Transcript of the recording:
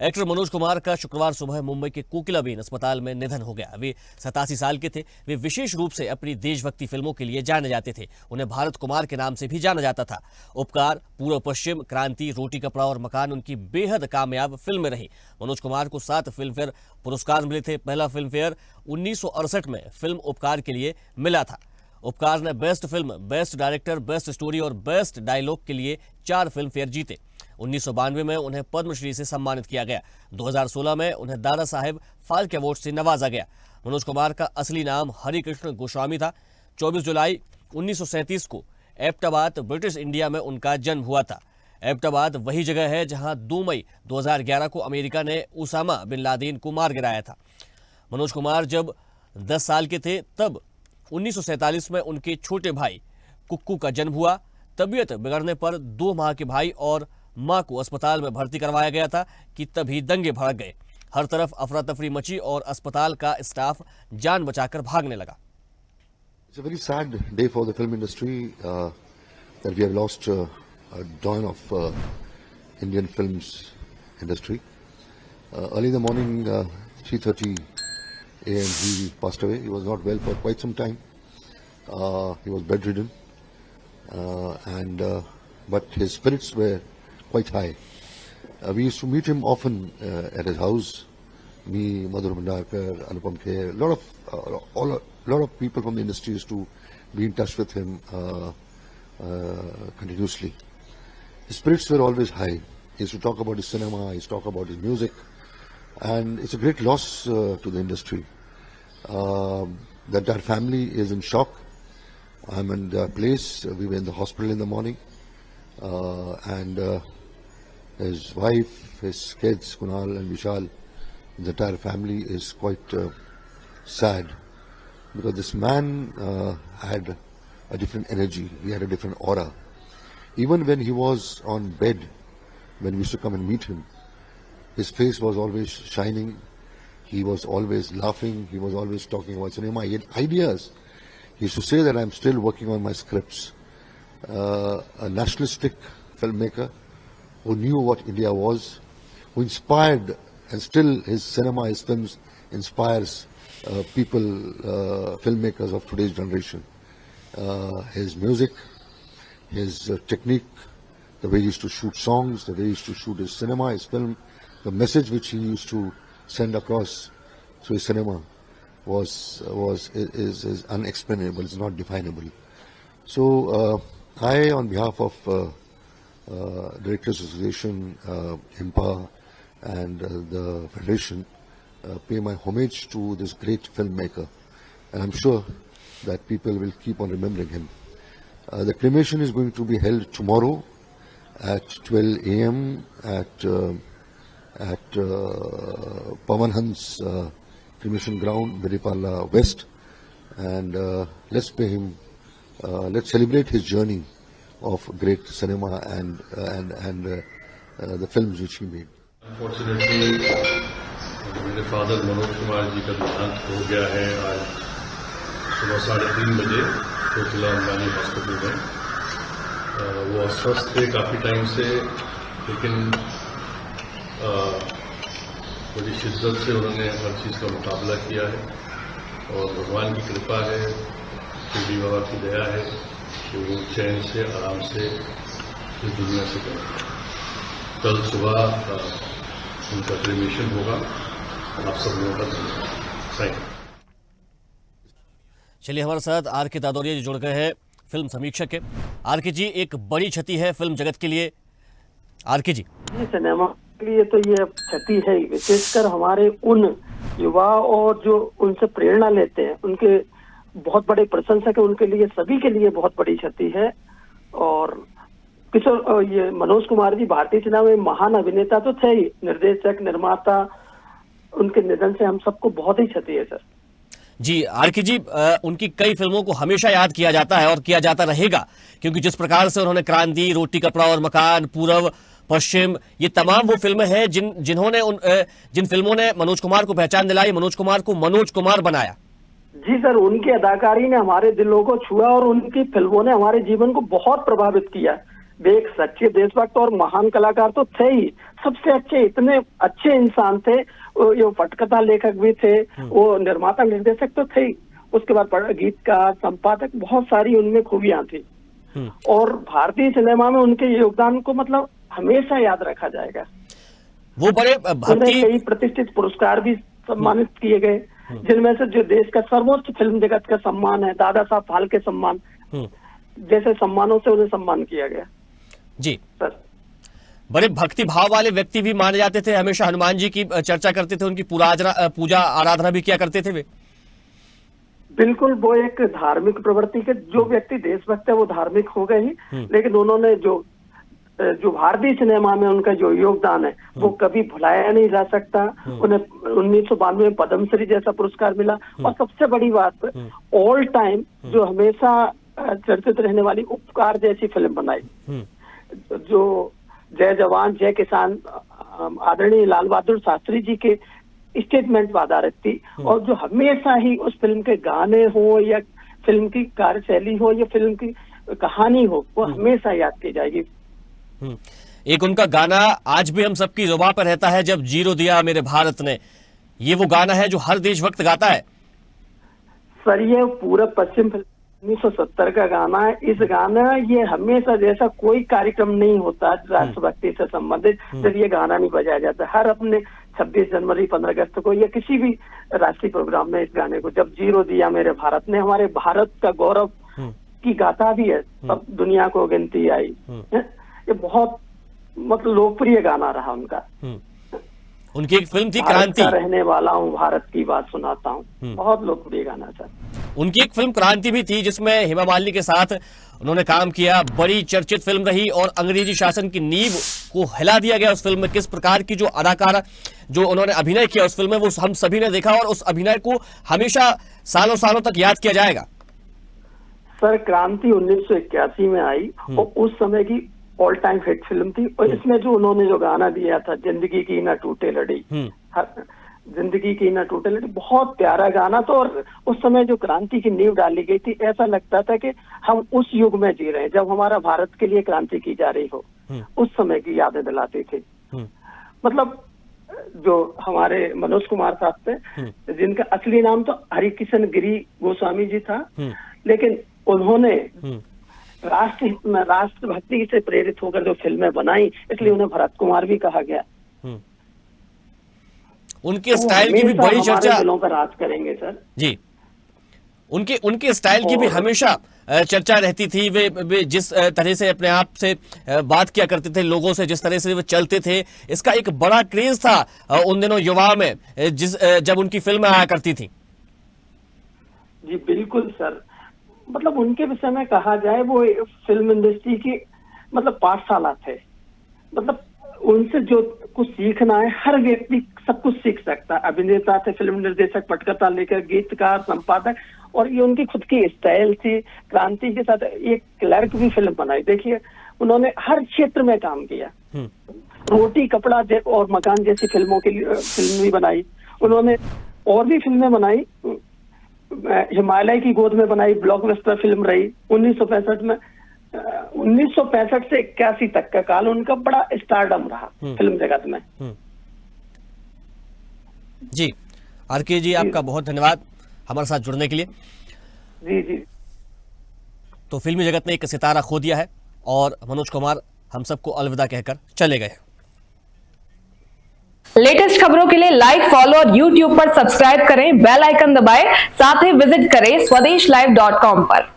Actor Manoj Kumar का शुक्रवार सुबह मुंबई के कोकिलाबेन अस्पताल में निधन हो गया। वे 87 साल के थे। वे विशेष रूप से अपनी देशभक्ति फिल्मों के लिए जाने जाते थे। उन्हें भारत कुमार के नाम से भी जाना जाता था। उपकार, पूर्व पश्चिम, क्रांति, रोटी कपड़ा और मकान उनकी बेहद कामयाब फिल्में रही। मनोज कुमार को 7 फिल्मफेयर पुरस्कार मिले थे। पहला फिल्मफेयर 1968 में फिल्म उपकार के लिए मिला था। उपकार ने best film, best director, best story और बेस्ट डायलॉग के लिए 4 फिल्मफेयर जीते। 1992 में उन्हें पद्मश्री से सम्मानित किया गया। 2016 में उन्हें दादा साहेब फाल्के अवार्ड से नवाजा गया। मनोज कुमार का असली नाम हरिकृष्ण गोस्वामी था। 24 जुलाई 1937 को एबटाबाद, ब्रिटिश इंडिया में उनका जन्म हुआ था। एबटाबाद वही जगह है जहां 2 मई 2011 को अमेरिका ने उसामा बिन लादेन को मार गिराया था। मनोज कुमार जब 10 साल के थे तब 1947 में उनके छोटे भाई कुक्कू का जन्म हुआ। तबीयत बिगड़ने पर 2 माह के भाई और मां को अस्पताल में भर्ती करवाया गया था कि तभी दंगे भड़क गए। हर तरफ अफरा तफरी मची और अस्पताल का स्टाफ जान बचाकर भागने लगा। It's a very sad day for the film industry that we have lost a dawn of Indian films industry. Early in the morning, 3:30 a.m. he passed away. He was not well for quite some time. He was bedridden, but his spirits were quite high. We used to meet him often at his house. Me, Madhur Bhandarkar, Anupam Kher, lot of people from the industry used to be in touch with him continuously. His spirits were always high. He used to talk about his cinema, he used to talk about his music, and it's a great loss to the industry. That our family is in shock. I'm in their place. We were in the hospital in the morning, and his wife, his kids, Kunal and Vishal, the entire family is quite sad because this man had a different energy. He had a different aura. Even when he was on bed, when we used to come and meet him, his face was always shining. He was always laughing. He was always talking about cinema. He had ideas. He used to say that I'm still working on my scripts. A nationalistic filmmaker who knew what India was, who inspired, and still his cinema, his films inspires people, filmmakers of today's generation. His music, his technique, the way he used to shoot songs, the way he used to shoot his cinema, his film, the message which he used to send across through his cinema is unexplainable. It's not definable. So I, on behalf of Directors Association, IMPA, and the Federation, pay my homage to this great filmmaker, and I'm sure that people will keep on remembering him. The cremation is going to be held tomorrow at 12 a.m. at Pawan Hans cremation ground, Viripala West, and let's pay him. Let's celebrate his journey of great cinema and the films which he made. Unfortunately, मेरे father Manoj Kumar ji का देहांत हो गया है आज सुबह 3:30 बजे कोकिला Ambani hospital में। वो अस्वस्थ थे काफ़ी टाइम से, लेकिन बड़ी शिद्दत से उन्होंने हर चीज़ का मुकाबला किया है और भगवान की कृपा है, शिरडी बाबा की दया है कि वो चैन से, आराम से इस दुनिया से गए। कल सुबह उनका क्रेमेशन होगा। आप सब लोगों का धन्यवाद। चलिए, हमारे साथ आर.के. दादौरिया जी जुड़ गए हैं, फिल्म समीक्षक है। आर.के. जी, एक बड़ी क्षति है फिल्म जगत के लिए। आर.के. जी, सिनेमा के लिए तो ये क्षति है, विशेषकर हमारे उन युवा और जो उनसे प्रेरणा लेते हैं, उनके बहुत बड़े प्रशंसक है, उनके लिए, सभी के लिए बहुत बड़ी क्षति है। और किशोर, ये मनोज कुमार जी भारतीय सिनेमा में महान अभिनेता तो थे ही, निर्देशक, निर्माता। उनके निधन से हम सबको बहुत ही क्षति है सर। जी आर.के. जी, उनकी कई फिल्मों को हमेशा याद किया जाता है और किया जाता रहेगा, क्योंकि जिस प्रकार से उन्होंने क्रांति, रोटी कपड़ा और मकान, पूर्व पश्चिम, ये तमाम वो फिल्में हैं जिन फिल्मों ने मनोज कुमार को पहचान दिलाई, मनोज कुमार को मनोज कुमार बनाया। जी सर, उनकी अदाकारी ने हमारे दिलों को छुआ और उनकी फिल्मों ने हमारे जीवन को बहुत प्रभावित किया। वे एक सच्चे देशभक्त और महान कलाकार तो थे ही, सबसे अच्छे, इतने अच्छे इंसान थे। वो पटकथा लेखक भी थे, वो निर्माता निर्देशक तो थे ही, उसके बाद गीतकार, संपादक, बहुत सारी उनमें खूबियां थी। और भारतीय सिनेमा में उनके योगदान को मतलब हमेशा याद रखा जाएगा। वो बड़े उन्हें कई प्रतिष्ठित पुरस्कार भी सम्मानित किए गए, जिनमें से जो देश का सर्वोच्च फिल्म जगत का सम्मान है, दादा साहब फाल्के सम्मान जैसे सम्मानों से उन्हें सम्मान किया गया। जी सर, बड़े भक्ति भाव वाले व्यक्ति भी माने जाते थे, हमेशा हनुमान जी की चर्चा करते थे, उनकी पूजा आराधना भी किया करते थे वे। बिल्कुल, वो एक धार्मिक प्रवृत्ति के जो व्यक्ति देशभक्त है वो धार्मिक हो गए ही, लेकिन उन्होंने जो भारतीय सिनेमा में उनका जो योगदान है वो कभी भुलाया नहीं जा सकता। उन्हें 1992 में पद्मश्री जैसा पुरस्कार मिला, और सबसे बड़ी बात, ऑल टाइम जो हमेशा चर्चित रहने वाली उपकार जैसी फिल्म बनाई, जो जय जवान जय किसान आदरणीय लाल बहादुर शास्त्री जी के स्टेटमेंट पर आधारित थी, और जो हमेशा ही उस फिल्म के गाने हो या फिल्म की कार्यशैली हो या फिल्म की कहानी हो, वो हमेशा याद की जाएगी। एक उनका गाना आज भी हम सबकी जुबान पर रहता है, जब जीरो दिया मेरे भारत ने, ये वो गाना है जो हर देशभक्त गाता है। सर, ये पूरब पश्चिम 1970 का गाना है। इस गाना ये हमेशा, जैसा कोई कार्यक्रम नहीं होता राष्ट्रभक्ति से संबंधित, जब ये गाना नहीं बजाया जाता। हर अपने 26 जनवरी 15 अगस्त को या किसी भी राष्ट्रीय प्रोग्राम में इस गाने को, जब जीरो दिया मेरे भारत ने, हमारे भारत का गौरव की गाथा भी है, सब दुनिया को गिनती आई। ये बहुत मतलब लोकप्रिय गाना रहा उनका। उनकी एक फिल्म थी क्रांति, रहने वाला हूँ भारत की बात सुनाता हूँ, बहुत लोकप्रिय गाना था। उनकी एक फिल्म क्रांति भी थी जिसमें हेमा मालिनी के साथ उन्होंने काम किया, बड़ी चर्चित फिल्म रही और अंग्रेजी शासन की नींव को हिला दिया गया उस फिल्म में। किस प्रकार की जो अदाकारा जो उन्होंने अभिनय किया उस फिल्म में, वो हम सभी ने देखा और उस अभिनय को हमेशा सालों सालों तक याद किया जाएगा। सर, क्रांति 1981 में आई और उस समय की ऑल टाइम हिट फिल्म थी, और इसमें जो उन्होंने जो गाना दिया था, जिंदगी की ना टूटे लड़ी, जिंदगी की ना टूटे लड़ी, बहुत प्यारा गाना था। और उस समय जो क्रांति की नींव डाली गई थी, ऐसा लगता था कि हम उस युग में जी रहे हैं जब हमारा भारत के लिए क्रांति की जा रही हो। उस समय की यादें दिलाती थी। मतलब जो हमारे मनोज कुमार साहब थे, जिनका असली नाम तो हरिकिशन गिरी गोस्वामी जी था, लेकिन उन्होंने राष्ट्रभक्ति से प्रेरित होकर जो फिल्में बनाई, इसलिए उन्हें भरत कुमार भी कहा गया। उनके स्टाइल की भी बड़ी चर्चा दिलों पर राज करेंगे सर जी। उनके स्टाइल की भी हमेशा चर्चा रहती थी। वे जिस तरह से अपने आप से बात किया करते थे लोगों से, जिस तरह से वे चलते थे, इसका एक बड़ा क्रेज था उन दिनों युवाओं में, जब उनकी फिल्में आया करती थी। जी बिल्कुल सर, मतलब उनके विषय में कहा जाए, वो फिल्म इंडस्ट्री की मतलब पाठशाला थे। मतलब उनसे जो कुछ सीखना है, हर व्यक्ति सब कुछ सीख सकता है। अभिनेता थे, फिल्म निर्देशक, पटकथा लेखक, गीतकार, संपादक, और ये उनकी खुद की स्टाइल थी। क्रांति के साथ एक क्लर्क भी फिल्म बनाई, देखिए उन्होंने हर क्षेत्र में काम किया। रोटी कपड़ा और मकान जैसी फिल्मों के लिए फिल्म भी बनाई उन्होंने, और भी फिल्में बनाई। हिमालय की गोद में बनाई, ब्लॉकबस्टर फिल्म रही 1965 में। 1965 से 81 तक का काल उनका बड़ा स्टारडम रहा फिल्म जगत में। जी आरके जी, आपका बहुत धन्यवाद हमारे साथ जुड़ने के लिए। जी जी। तो फिल्मी जगत ने एक सितारा खो दिया है और मनोज कुमार हम सबको अलविदा कहकर चले गए। लेटेस्ट खबरों के लिए लाइक, फॉलो और YouTube पर सब्सक्राइब करें, बेल आइकन दबाएं, साथ ही विजिट करें swedeshlive.com पर।